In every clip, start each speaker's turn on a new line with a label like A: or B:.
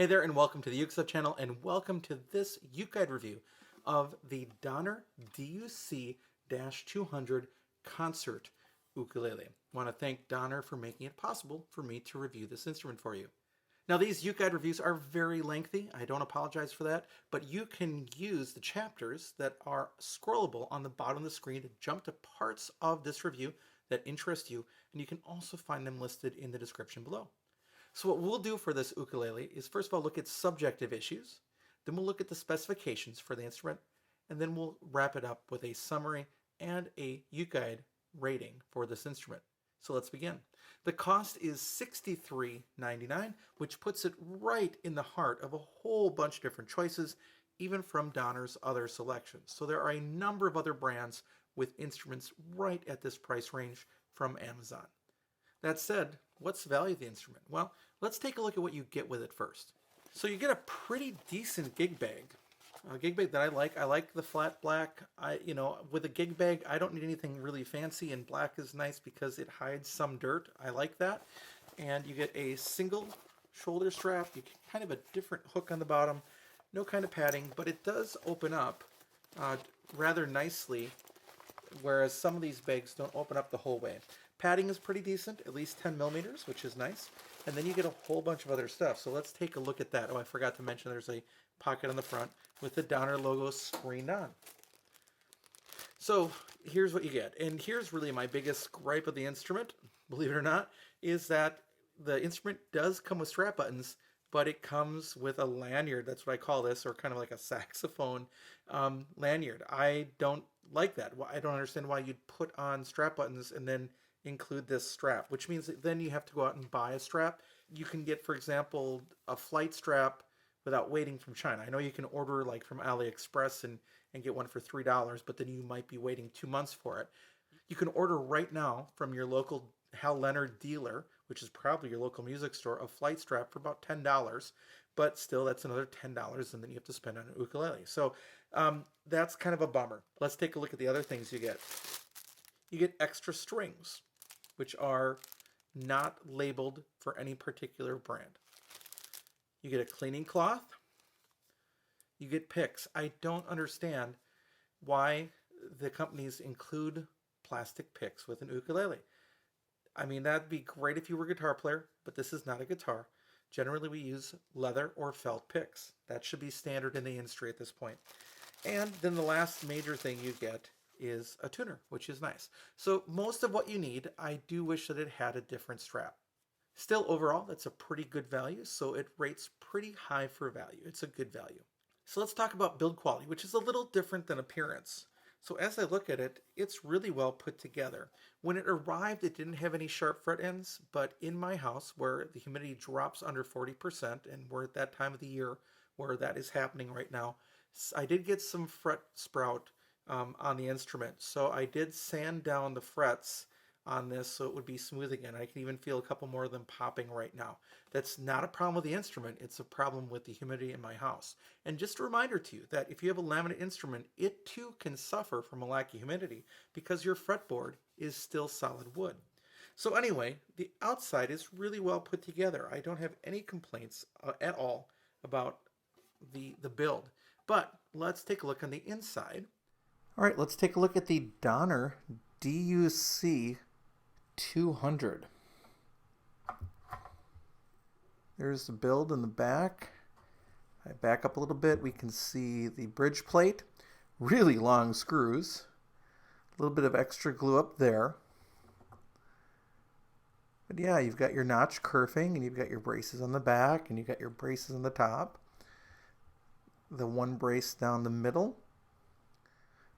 A: Hey there, and welcome to the UkeStuff channel, and welcome to this UkeGuide review of the Donner DUC-200 concert ukulele. I want to thank Donner for making it possible for me to review this instrument for you. Now, these UkeGuide reviews are very lengthy. I don't apologize for that, but you can use the chapters that are scrollable on the bottom of the screen to jump to parts of this review that interest you, and you can also find them listed in the description below. So what we'll do for this ukulele is first of all look at subjective issues, then we'll look at the specifications for the instrument, and then we'll wrap it up with a summary and a UkeGuide rating for this instrument. So let's begin. The cost is $63.99, which puts it right in the heart of a whole bunch of different choices, even from Donner's other selections. So there are a number of other brands with instruments right at this price range from Amazon. That said, what's the value of the instrument? Well, let's take a look at what you get with it first. So you get a pretty decent gig bag. A gig bag that I like. I like the flat black. With a gig bag, I don't need anything really fancy, and black is nice because it hides some dirt. I like that. And you get a single shoulder strap. You get kind of a different hook on the bottom. No kind of padding, but it does open up rather nicely, whereas some of these bags don't open up the whole way. Padding is pretty decent, at least 10 millimeters, which is nice. And then you get a whole bunch of other stuff. So let's take a look at that. Oh, I forgot to mention there's a pocket on the front with the Donner logo screened on. So here's what you get. And here's really my biggest gripe of the instrument, believe it or not, is that the instrument does come with strap buttons, but it comes with a lanyard. That's what I call this, or kind of like a saxophone lanyard. I don't like that. I don't understand why you'd put on strap buttons and then include this strap, which means that then you have to go out and buy a strap. You can get, for example, a flight strap without waiting from China. I know you can order like from AliExpress and get one for $3, but then you might be waiting 2 months for it. You can order right now from your local Hal Leonard dealer, which is probably your local music store, a flight strap for about $10, but still that's another $10 and then you have to spend on an ukulele. So that's kind of a bummer. Let's take a look at the other things you get. You get extra strings, which are not labeled for any particular brand. You get a cleaning cloth. You get picks. I don't understand why the companies include plastic picks with an ukulele. I mean, that'd be great if you were a guitar player, but this is not a guitar. Generally, we use leather or felt picks. That should be standard in the industry at this point. And then the last major thing you get is a tuner, which is nice. So most of what you need, I do wish that it had a different strap. Still, overall, that's a pretty good value, so it rates pretty high for value. It's a good value. So let's talk about build quality, which is a little different than appearance. So as I look at it, it's really well put together. When it arrived, it didn't have any sharp fret ends, but in my house, where the humidity drops under 40%, and we're at that time of the year where that is happening right now, I did get some fret sprout on the instrument. So I did sand down the frets on this so it would be smooth again. I can even feel a couple more of them popping right now. That's not a problem with the instrument. It's a problem with the humidity in my house. And just a reminder to you that if you have a laminate instrument, it too can suffer from a lack of humidity because your fretboard is still solid wood. So anyway, the outside is really well put together. I don't have any complaints at all about the build. But let's take a look on the inside. All right, let's take a look at the Donner DUC-200. There's the build in the back. I back up a little bit. We can see the bridge plate. Really long screws. A little bit of extra glue up there. But yeah, you've got your notch kerfing, and you've got your braces on the back, and you've got your braces on the top. The one brace down the middle.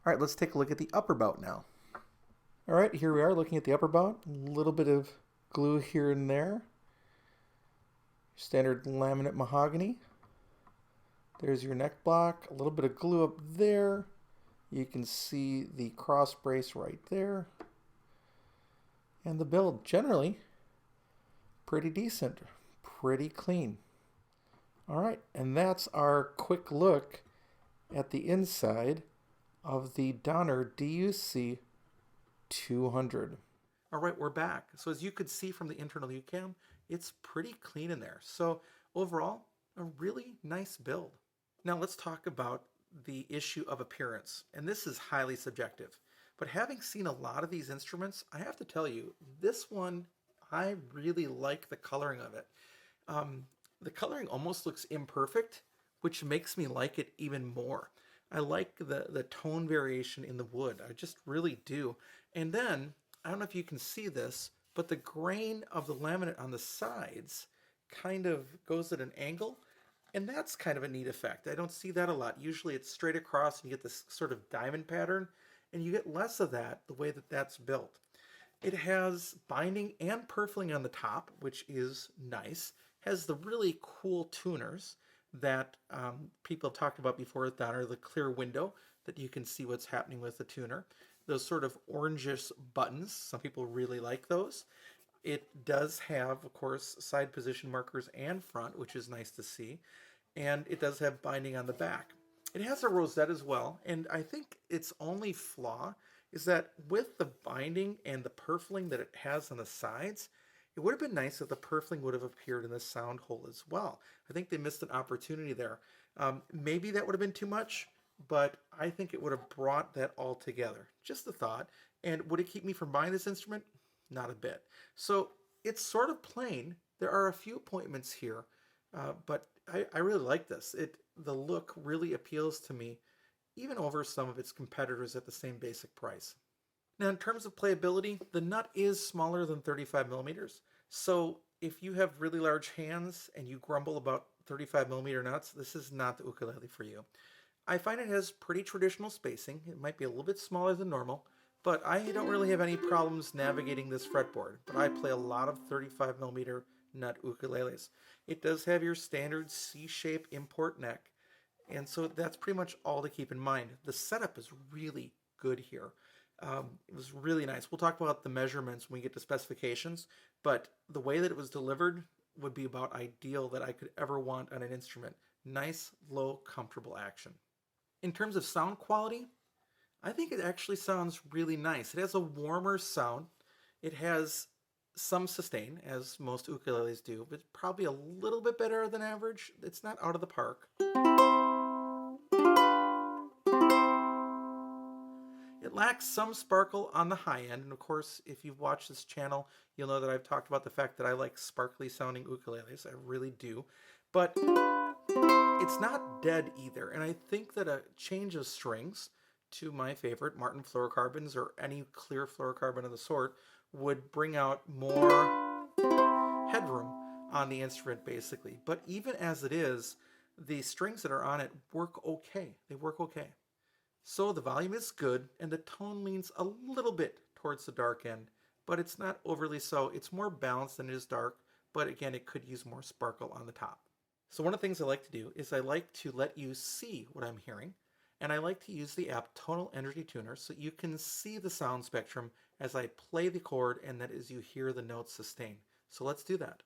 A: All right, let's take a look at the upper bout now. All right, here we are looking at the upper bout. A little bit of glue here and there. Standard laminate mahogany. There's your neck block. A little bit of glue up there. You can see the cross brace right there. And the build, generally, pretty decent, pretty clean. All right, and that's our quick look at the inside of the Donner DUC-200. All right, we're back. So as you could see from the internal Uke Cam, it's pretty clean in there. So overall, A really nice build. Now let's talk about the issue of appearance, and this is highly subjective. But having seen a lot of these instruments, I have to tell you, this one, I really like the coloring of it. Um, the coloring almost looks imperfect, which makes me like it even more. I like the tone variation in the wood. I just really do. And then, I don't know if you can see this, but the grain of the laminate on the sides kind of goes at an angle. And that's kind of a neat effect. I don't see that a lot. Usually it's straight across and you get this sort of diamond pattern, and you get less of that the way that that's built. It has binding and purfling on the top, which is nice. Has the really cool tuners that people have talked about before with Donner, the clear window that you can see what's happening with the tuner. Those sort of orangish buttons, some people really like those. It does have, of course, side position markers and front, which is nice to see. And it does have binding on the back. It has a rosette as well, and I think its only flaw is that with the binding and the purfling that it has on the sides, it would have been nice if the purfling would have appeared in the sound hole as well. I think they missed an opportunity there. Maybe that would have been too much, but I think it would have brought that all together. Just a thought. And would it keep me from buying this instrument? Not a bit. So it's sort of plain. There are a few appointments here, but I really like this. The look really appeals to me, even over some of its competitors at the same basic price. Now, in terms of playability, the nut is smaller than 35 millimeters. So if you have really large hands and you grumble about 35 millimeter nuts, this is not the ukulele for you. I find it has pretty traditional spacing. It might be a little bit smaller than normal, but I don't really have any problems navigating this fretboard. But I play a lot of 35 millimeter nut ukuleles. It does have your standard C-shape import neck, and so that's pretty much all to keep in mind. The setup is really good here. It was really nice. We'll talk about the measurements when we get to specifications, but the way that it was delivered would be about ideal that I could ever want on an instrument. Nice, low, comfortable action. In terms of sound quality, I think it actually sounds really nice. It has a warmer sound. It has some sustain, as most ukuleles do, but probably a little bit better than average. It's not out of the park. It lacks some sparkle on the high end, and of course, if you've watched this channel, you'll know that I've talked about the fact that I like sparkly sounding ukuleles. I really do. But it's not dead either, and I think that a change of strings to my favorite Martin fluorocarbons or any clear fluorocarbon of the sort would bring out more headroom on the instrument basically. But even as it is, the strings that are on it work okay. They work okay. So the volume is good and the tone leans a little bit towards the dark end, but it's not overly so. It's more balanced than it is dark, but again, it could use more sparkle on the top. So one of the things I like to do is I like to let you see what I'm hearing, and I like to use the app Tonal Energy Tuner so you can see the sound spectrum as I play the chord and that as you hear the notes sustain. So let's do that.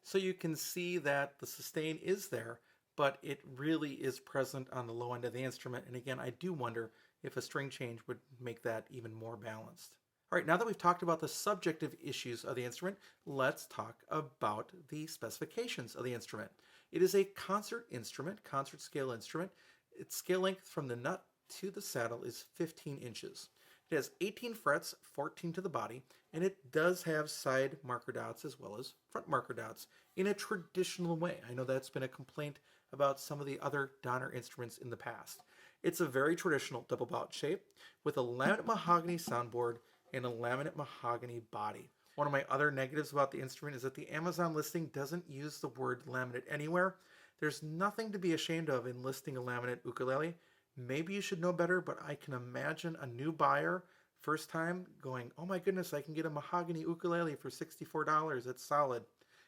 A: So you can see that the sustain is there, but it really is present on the low end of the instrument. And again, I do wonder if a string change would make that even more balanced. All right, now that we've talked about the subjective issues of the instrument, let's talk about the specifications of the instrument. It is a concert instrument, concert scale instrument. Its scale length from the nut to the saddle is 15 inches. It has 18 frets, 14 to the body, and it does have side marker dots as well as front marker dots in a traditional way. I know that's been a complaint about some of the other Donner instruments in the past. It's a very traditional double bout shape with a laminate mahogany soundboard and a laminate mahogany body. One of my other negatives about the instrument is that the Amazon listing doesn't use the word laminate anywhere. There's nothing to be ashamed of in listing a laminate ukulele. Maybe you should know better, but I can imagine a new buyer, first time, going, oh my goodness, I can get a mahogany ukulele for $64. It's solid.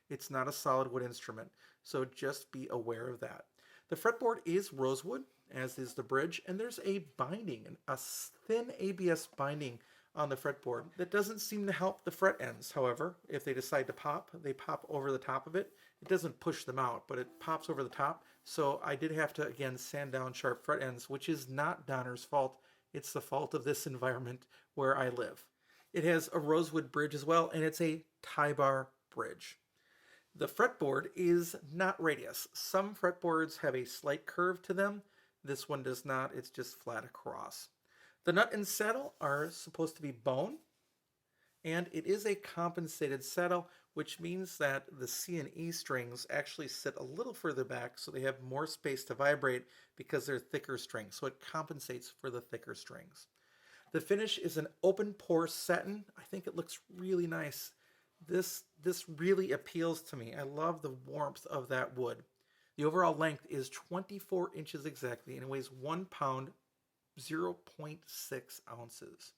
A: It's not a solid wood instrument, so just be aware of that. The fretboard is rosewood, as is the bridge, and there's a binding, a thin ABS binding on the fretboard. That doesn't seem to help the fret ends, however. If they decide to pop, they pop over the top of it. It doesn't push them out, but it pops over the top. So I did have to, again, sand down sharp fret ends, which is not Donner's fault. It's the fault of this environment where I live. It has a rosewood bridge as well, and it's a tie bar bridge. The fretboard is not radius. Some fretboards have a slight curve to them. This one does not. It's just flat across. The nut and saddle are supposed to be bone, and it is a compensated saddle, which means that the C and E strings actually sit a little further back so they have more space to vibrate because they're thicker strings, so it compensates for the thicker strings. The finish is an open pore satin. I think it looks really nice. This really appeals to me. I love the warmth of that wood. The overall length is 24 inches exactly, and it weighs 1 pound, 0.6 ounces.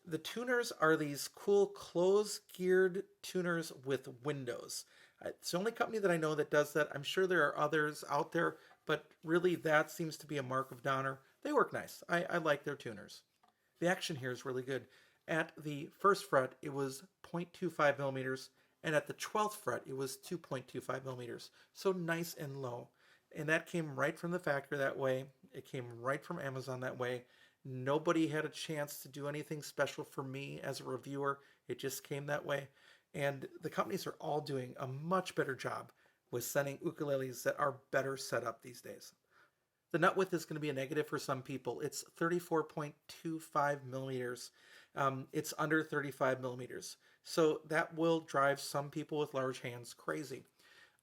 A: The tuners are these cool closed-geared tuners with windows. It's the only company that I know that does that. I'm sure there are others out there, but really that seems to be a mark of Donner. They work nice. I like their tuners. The action here is really good. At the first fret, it was 0.25 millimeters, and at the 12th fret, it was 2.25 millimeters. So nice and low. And that came right from the factory that way. It came right from Amazon that way. Nobody had a chance to do anything special for me as a reviewer. It just came that way. And the companies are all doing a much better job with sending ukuleles that are better set up these days. The nut width is going to be a negative for some people. It's 34.25 millimeters. It's under 35 millimeters. So that will drive some people with large hands crazy.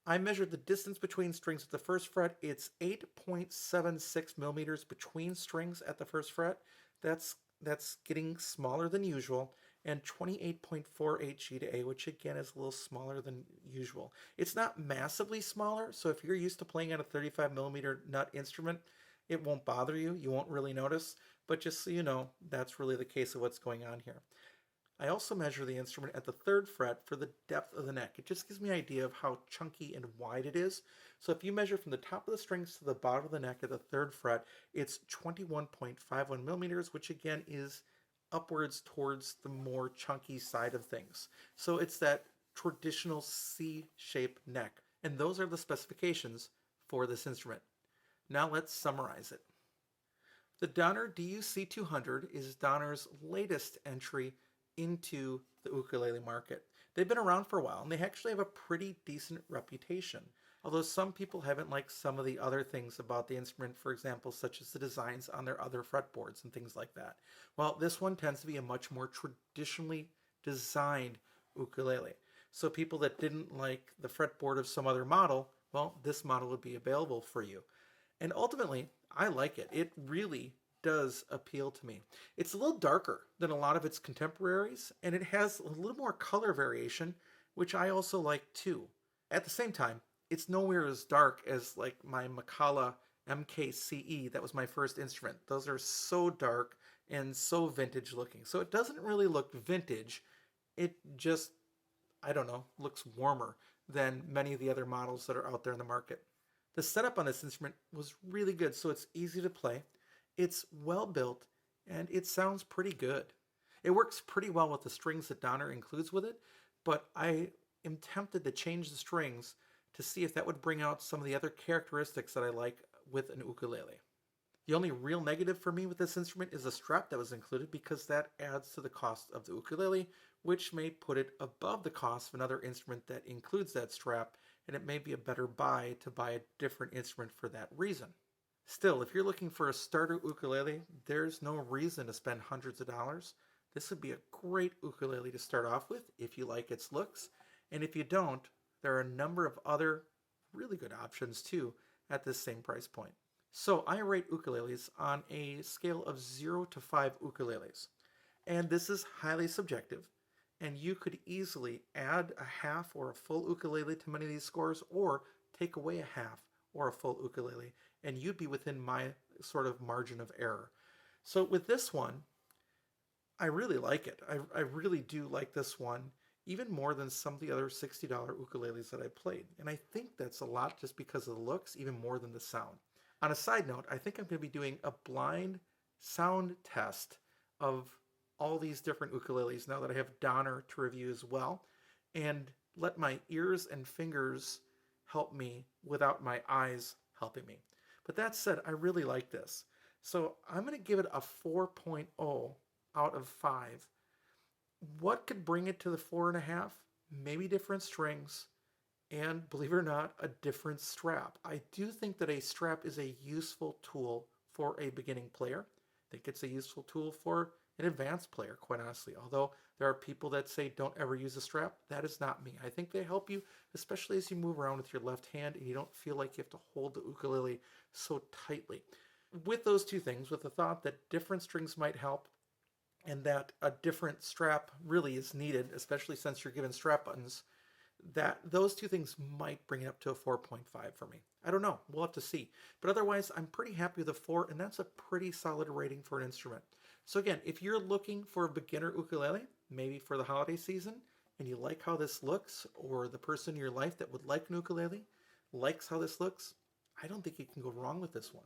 A: I measured the distance between strings at the first fret. It's 8.76 millimeters between strings at the first fret. That's getting smaller than usual. And 28.48 G to A, which again is a little smaller than usual. It's not massively smaller, so if you're used to playing on a 35 millimeter nut instrument, it won't bother you. You won't really notice, but just so you know, that's really the case of what's going on here. I also measure the instrument at the third fret for the depth of the neck. It just gives me an idea of how chunky and wide it is. So if you measure from the top of the strings to the bottom of the neck at the third fret, it's 21.51 millimeters, which again is upwards towards the more chunky side of things. So it's that traditional C-shaped neck. And those are the specifications for this instrument. Now let's summarize it. The Donner DUC-200 is Donner's latest entry into the ukulele market. They've been around for a while, and they actually have a pretty decent reputation. Although some people haven't liked some of the other things about the instrument, for example, such as the designs on their other fretboards and things like that. Well, this one tends to be a much more traditionally designed ukulele. So people that didn't like the fretboard of some other model, well, this model would be available for you. And ultimately, I like it. It really does appeal to me. It's a little darker than a lot of its contemporaries, and it has a little more color variation, which I also like too. At the same time, it's nowhere as dark as like my Macala MKCE. That was my first instrument. Those are so dark and so vintage looking. So it doesn't really look vintage. It just, I don't know, looks warmer than many of the other models that are out there in the market. The setup on this instrument was really good, so it's easy to play. It's well built, and it sounds pretty good. It works pretty well with the strings that Donner includes with it, but I am tempted to change the strings to see if that would bring out some of the other characteristics that I like with an ukulele. The only real negative for me with this instrument is the strap that was included, because that adds to the cost of the ukulele, which may put it above the cost of another instrument that includes that strap, and it may be a better buy to buy a different instrument for that reason. Still, if you're looking for a starter ukulele, there's no reason to spend hundreds of dollars. This would be a great ukulele to start off with if you like its looks, and if you don't, there are a number of other really good options too at this same price point. So I rate ukuleles on a scale of 0 to 5 ukuleles. And this is highly subjective, and you could easily add a half or a full ukulele to many of these scores, or take away a half or a full ukulele, and you'd be within my sort of margin of error. So with this one, I really like it. I really do like this one, even more than some of the other $60 ukuleles that I played. And I think that's a lot just because of the looks, even more than the sound. On a side note, I think I'm going to be doing a blind sound test of all these different ukuleles now that I have Donner to review as well, and let my ears and fingers help me without my eyes helping me. But that said, I really like this. So I'm going to give it a 4.0 out of 5. What could bring it to the 4.5? Maybe different strings, and believe it or not, a different strap. I do think that a strap is a useful tool for a beginning player. I think it's a useful tool for an advanced player, quite honestly. Although there are people that say don't ever use a strap, that is not me. I think they help you, especially as you move around with your left hand and you don't feel like you have to hold the ukulele so tightly. With those two things, with the thought that different strings might help, and that a different strap really is needed, especially since you're given strap buttons, that those two things might bring it up to a 4.5 for me. I don't know. We'll have to see. But otherwise, I'm pretty happy with a 4, and that's a pretty solid rating for an instrument. So again, if you're looking for a beginner ukulele, maybe for the holiday season, and you like how this looks, or the person in your life that would like an ukulele likes how this looks, I don't think you can go wrong with this one.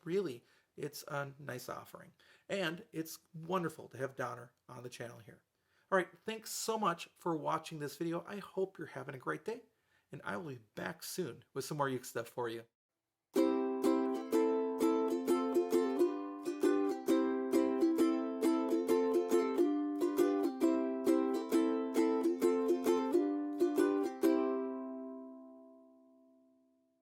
A: Really, it's a nice offering. And it's wonderful to have Donner on the channel here. All right, thanks so much for watching this video. I hope you're having a great day, and I will be back soon with some more Uke stuff for you.